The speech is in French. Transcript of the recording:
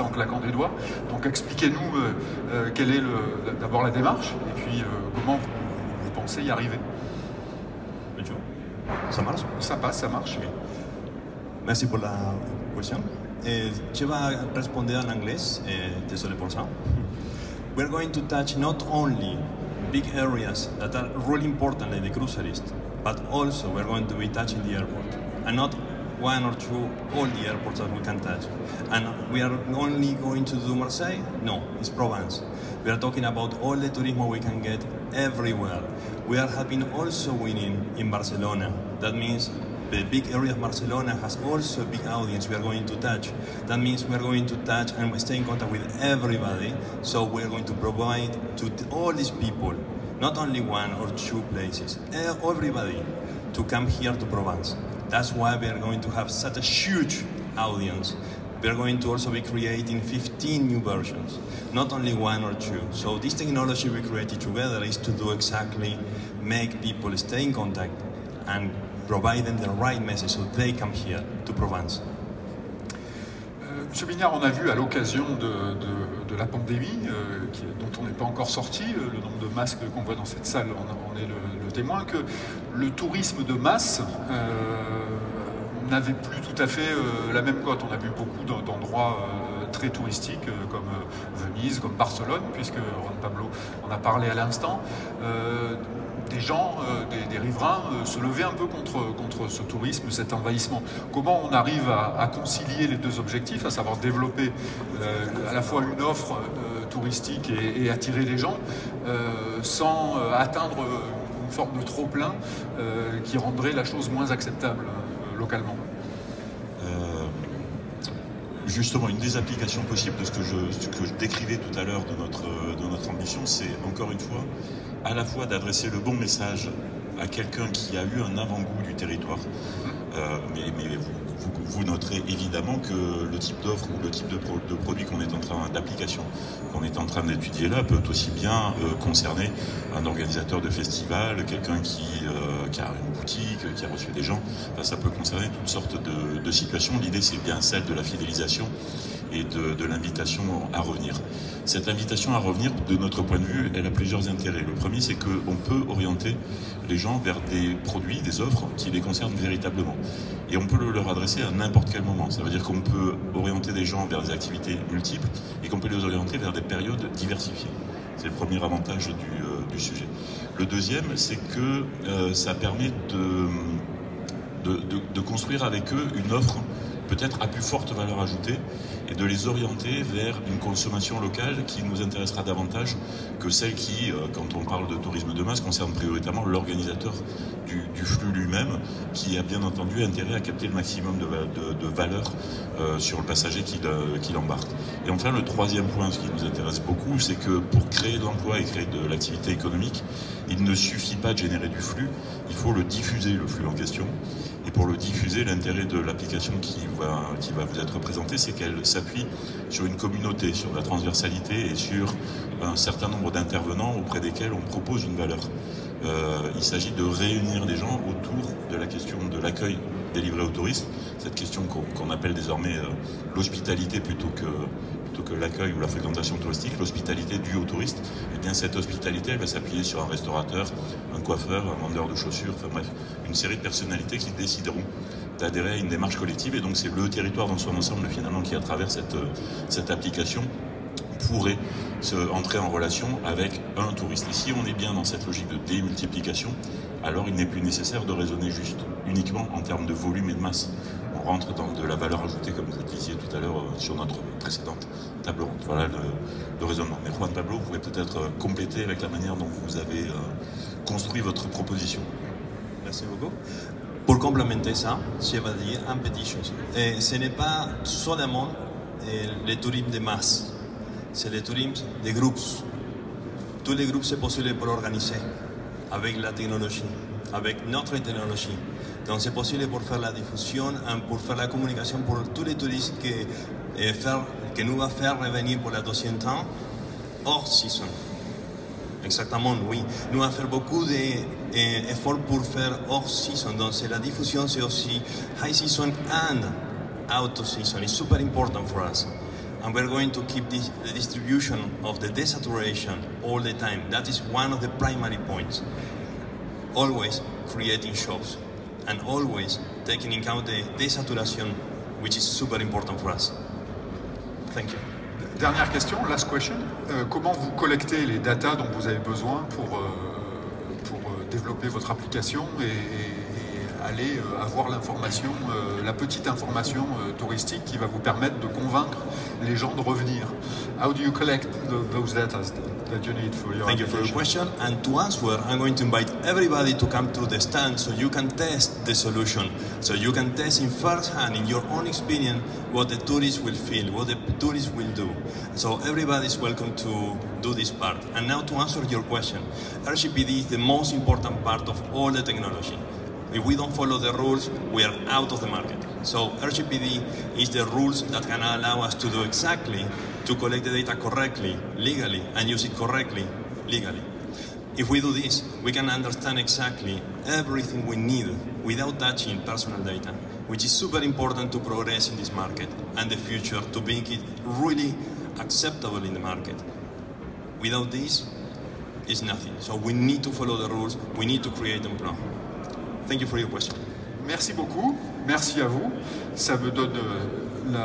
en claquant des doigts. Donc expliquez-nous quelle est d'abord la démarche et puis comment vous pensez y arriver. Ça marche? Ça passe, ça marche. Oui. Merci pour la question. Je vais répondre en anglais, désolé pour ça. We're going to touch not only big areas that are really important like the cruiserist, but also we're going to be touching the airport. And not one or two, all the airports that we can touch. And we are only going to do Marseille? No, it's Provence. We are talking about all the turismo we can get everywhere. We are having also winning in Barcelona. That means the big area of Barcelona has also a big audience we are going to touch. That means we are going to touch and stay in contact with everybody. So we are going to provide to all these people, not only one or two places, everybody to come here to Provence. That's why we are going to have such a huge audience. We are going to also be creating 15 new versions, not only one or two. So this technology we created together is to do exactly make people stay in contact and provide them the right message so they come here to Provence. Monsieur Bignard, on a vu à l'occasion de la pandémie, dont on n'est pas encore sorti, le nombre de masques qu'on voit dans cette salle, on est le témoin, que le tourisme de masse n'avait plus tout à fait la même cote. On a vu beaucoup d'endroits très touristiques comme Venise, comme Barcelone, puisque Juan Pablo en a parlé à l'instant. Des gens, des riverains se levaient un peu contre ce tourisme, cet envahissement. Comment on arrive à concilier les deux objectifs, à savoir développer à la fois une offre touristique et attirer les gens, sans atteindre une forme de trop-plein qui rendrait la chose moins acceptable localement? Justement, une des applications possibles de ce que je décrivais tout à l'heure de notre ambition, c'est encore une fois, à la fois d'adresser le bon message à quelqu'un qui a eu un avant-goût du territoire, mais vous noterez évidemment que le type d'offre ou le type de produit d'application qu'on est en train d'étudier là peut aussi bien concerner un organisateur de festival, quelqu'un qui a une boutique, qui a reçu des gens. Enfin, ça peut concerner toutes sortes de situations. L'idée, c'est bien celle de la fidélisation et de l'invitation à revenir. Cette invitation à revenir, de notre point de vue, elle a plusieurs intérêts. Le premier, c'est qu'on peut orienter les gens vers des produits, des offres qui les concernent véritablement. Et on peut leur adresser à n'importe quel moment. Ça veut dire qu'on peut orienter des gens vers des activités multiples et qu'on peut les orienter vers des périodes diversifiées. C'est le premier avantage du sujet. Le deuxième, c'est que ça permet de construire avec eux une offre peut-être à plus forte valeur ajoutée et de les orienter vers une consommation locale qui nous intéressera davantage que celle qui, quand on parle de tourisme de masse, concerne prioritairement l'organisateur du flux lui-même, qui a bien entendu intérêt à capter le maximum de valeur sur le passager qui embarque. Et enfin, le troisième point, ce qui nous intéresse beaucoup, c'est que pour créer de l'emploi et créer de l'activité économique, il ne suffit pas de générer du flux, il faut le diffuser, le flux en question. Et pour le diffuser, l'intérêt de l'application qui va vous être présentée, c'est qu'elle s'appuie sur une communauté, sur la transversalité et sur un certain nombre d'intervenants auprès desquels on propose une valeur. Il s'agit de réunir des gens autour de la question de l'accueil délivré aux touristes, cette question qu'on appelle désormais l'hospitalité plutôt que l'accueil ou la fréquentation touristique, l'hospitalité due aux touristes. Et bien cette hospitalité, elle va s'appuyer sur un restaurateur, un coiffeur, un vendeur de chaussures, enfin bref, une série de personnalités qui décideront d'adhérer à une démarche collective. Et donc c'est le territoire dans son ensemble finalement qui, à travers cette application, pourrait entrer en relation avec un touriste. Et si on est bien dans cette logique de démultiplication, alors il n'est plus nécessaire de raisonner juste uniquement en termes de volume et de masse. On rentre dans de la valeur ajoutée, comme vous le disiez tout à l'heure sur notre précédente table ronde. Voilà le raisonnement. Mais Juan Pablo, vous pouvez peut-être compléter avec la manière dont vous avez construit votre proposition. Merci beaucoup. Pour complémenter ça, je vais dire une petite chose. Ce n'est pas seulement le tourisme de masse, c'est le tourisme des groupes. Tous les groupes, c'est possible pour organiser avec la technologie, avec notre technologie. Donc c'est possible pour faire la diffusion, pour faire la communication pour tous les touristes que nous va faire revenir pour la deuxième temps hors saison. Exactement, oui. Nous allons faire beaucoup d'efforts pour faire hors saison. Donc c'est la diffusion, c'est aussi high season and out of season. It's super important for us. and we're going to keep the distribution of the desaturation all the time. That is one of the primary points. Always creating shops, and always taking into account the desaturation, which is super important for us. Thank you. Dernière question, last question. Comment vous collectez les datas dont vous avez besoin pour développer votre application et aller avoir l'information, la petite information touristique qui va vous permettre de convaincre les gens de revenir? How do you collect those data that you need for your Thank you for your question. And to answer, I'm going to invite everybody to come to the stand so you can test the solution. So you can test in first hand, in your own experience, what the tourists will feel, what the tourists will do. So everybody is welcome to do this part. And now to answer your question, RGPD is the most important part of all the technology. If we don't follow the rules, we are out of the market. So RGPD is the rules that can allow us to do exactly, to collect the data correctly, legally, and use it correctly, legally. If we do this, we can understand exactly everything we need without touching personal data, which is super important to progress in this market and the future, to make it really acceptable in the market. Without this, it's nothing. So we need to follow the rules, we need to create them properly. Thank you for your question. Merci beaucoup, merci à vous. Ça me donne la